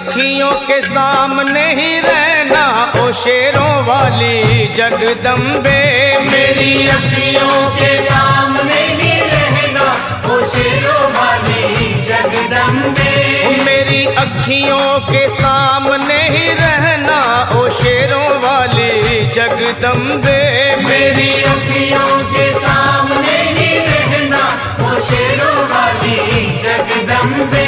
अखियों के सामने ही रहना ओ शेरों वाली जगदम्बे। मेरी अखियों के सामने ही रहना ओ शेरों वाली जगदम्बे। मेरी अखियों के सामने ही रहना ओ शेरों वाली जगदम्बे। मेरी अखियों के सामने ही रहना ओ शेरों वाली जगदम्बे।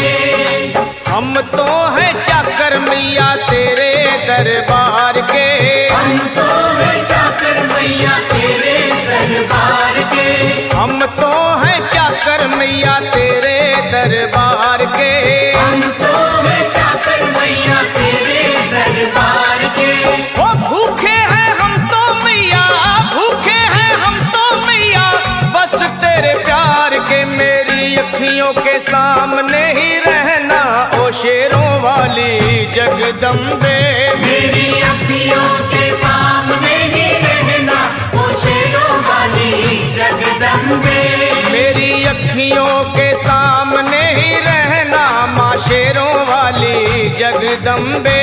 हम तो हैं चाकर मैया तेरे दरबार के। हम तो हैं चाकर मैया तेरे दरबार के। हम तो हैं चाकर मैया तेरे दरबार के। हम तो हैं चाकर मैया तेरे दरबार के। ओ भूखे हैं हम तो मैया, भूखे हैं हम तो मैया बस तेरे प्यार के। मेरी अखियों के सामने ही रहना ओ शेरों वाली जगदम्बे। मेरी अखियों के सामने ही रहना ओ शेरों वाली जगदम्बे। मेरी अखियों के सामने ही रहना माँ शेरों वाली जगदम्बे।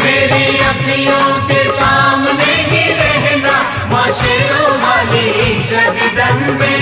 मेरी अखियों के सामने ही रहना माँ शेरों वाली जगदम्बे।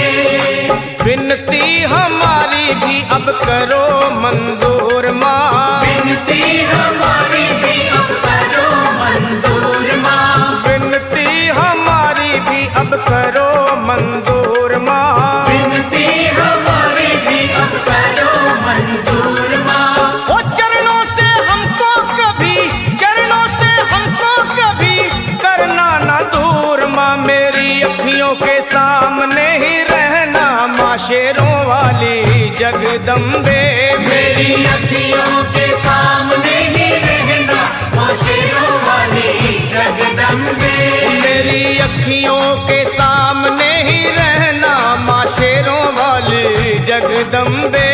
विनती हमारी भी अब करो मंजूर माँ। विनती हमारी भी अब करो मंजूर माँ। विनती हमारी भी अब करो मंजूर माँ। विनती हमारी भी अब करो मंजूर माँ। ओ चरणों से हमको कभी, चरणों से हमको कभी करना ना दूर माँ। मेरी अखियों के सामने ही रहना माँ शेरों वाली जगदम्बे। मेरी अखियों के सामने ही रहना माँ शेरों वाली जगदम्बे। मेरी अखियों के सामने ही रहना माँ शेरों वाली जगदम्बे।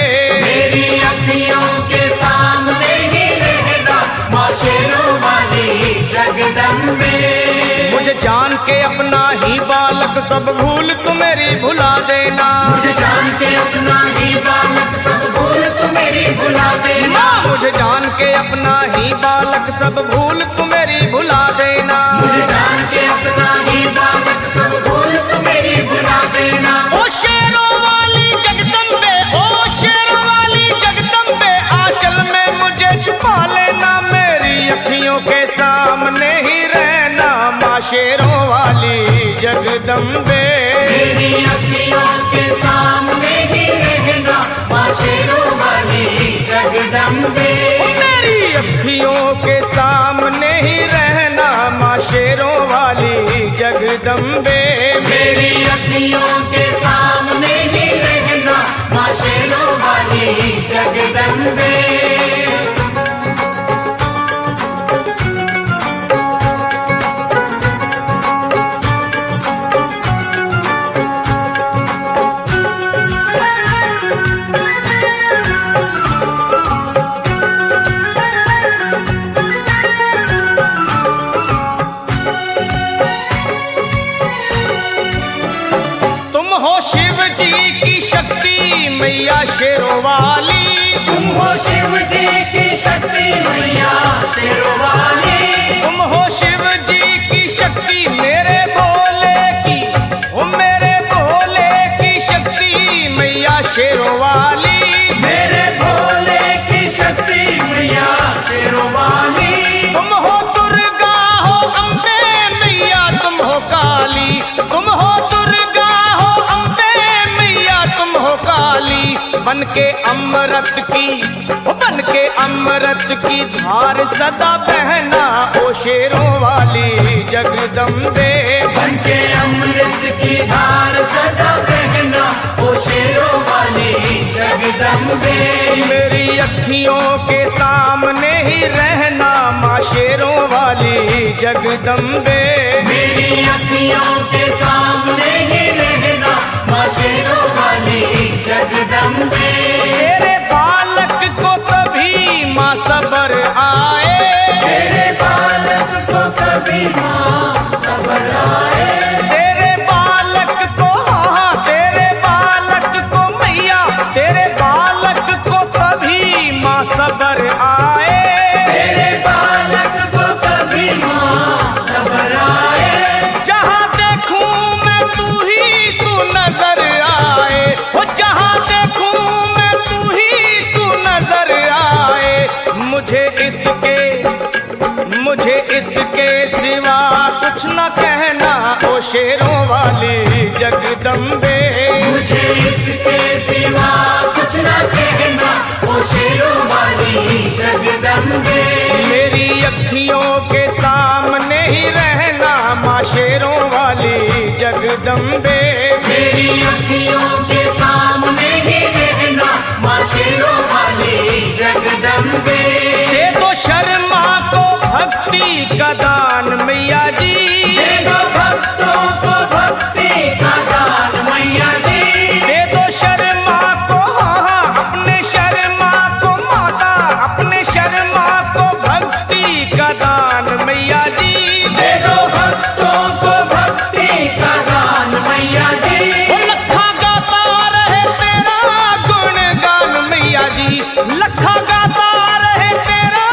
मेरी अखियों के सामने ही रहना माँ शेरों वाली जगदम्बे। मुझे जान के अपना ही बालक सब भूल तू मेरी भुला देना। मुझे जान के अपना ही बालक सब भूल तू मेरी भुला देना। मुझे जान के अपना ही बालक सब भूल तू मेरी भुला देना। मुझे जान के अपना ही बालक सब भूल तू मेरी भुला देना। ओ शेरों वाली जगदम्बे, ओ शेरों वाली जगदम्बे आंचल में मुझे छुपा लेना। मेरी अखियों के सामने ही रहना माँ शेरों वाली जगदम्बे। मेरी अखियों के सामने ही रहना माँ शेरों वाली जगदम्बे। मेरी अखियों के सामने ही रहना माँ शेरों वाली जगदम्बे। मेरी अखियों के सामने ही रहना माँ शेरों वाली जगदम्बे। शिव जी की शक्ति मैया शेरों वाली। तुम हो शिव जी की शक्ति मैया शेरों वाली। तुम हो शिव जी की शक्ति मेरे भोले की, ओ मेरे भोले की शक्ति मैया शेरों वाली। मेरे भोले की शक्ति मैया शेरों वाली। तुम हो दुर्गा हो अम्बे मैया तुम हो काली। तुम हो दुर्गा हो अम्बे मैया तुम हो काली। बन के अमृत की, बन के अमृत की धार सदा बहना ओ शेरों वाली जगदम्बे। बन के अमृत की धार सदा बहना ओ शेरों वाली जगदम्बे। मेरी अखियों के सामने ही रहना माँ शेरों वाली जगदम्बे। मेरी अखियों के सामने ही रहना माँ शेरों वाली जगदम्बे। तेरे बालक को कभी माँ सबर आए। तेरे बालक को कभी माँ सबर आए। तेरे बालक को, हाँ तेरे बालक को मैया, तेरे बालक को कभी माँ सबर आए। कुछ न कहना ओ शेरों वाली जगदम्बे। मुझे इसके सिवा कुछ न कहना ओ शेरों वाली जगदम्बे। मेरी अखियों के सामने ही रहना माँ शेरों वाली जगदम्बे। मेरी अखियों के सामने ही रहना माँ शेरों वाली जगदम्बे। दे दो शर्मा को भक्ति का दान मैया जी। दे दो भक्तों को भक्ति का दान मैया जी। दे दो शर्मा को अपने शर्मा को माता, अपने शर्मा को भक्ति का दान मैया जी। दे दो भक्तों को भक्ति का दान मैया जी। वो लखा गाता रहे तेरा गुणगान मैया जी। लखा गाता रहे तेरा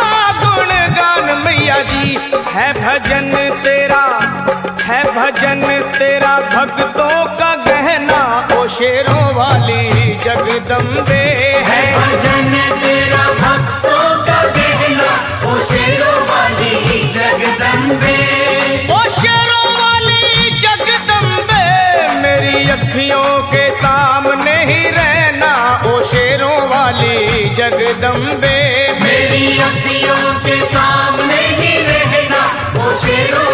गुणगान मैया जी। है भजन तेरा, है भजन तेरा भक्तों का गहना ओ शेरों वाली जगदम्बे। है भजन तेरा भक्तों का गहना ओ शेरों वाली जगदम्बे। ओ शेरों वाली जगदम्बे मेरी अखियों के सामने ही रहना ओ शेरों वाली जगदम्बे। मेरी अखियों के सामने ही रहना ओ शेरों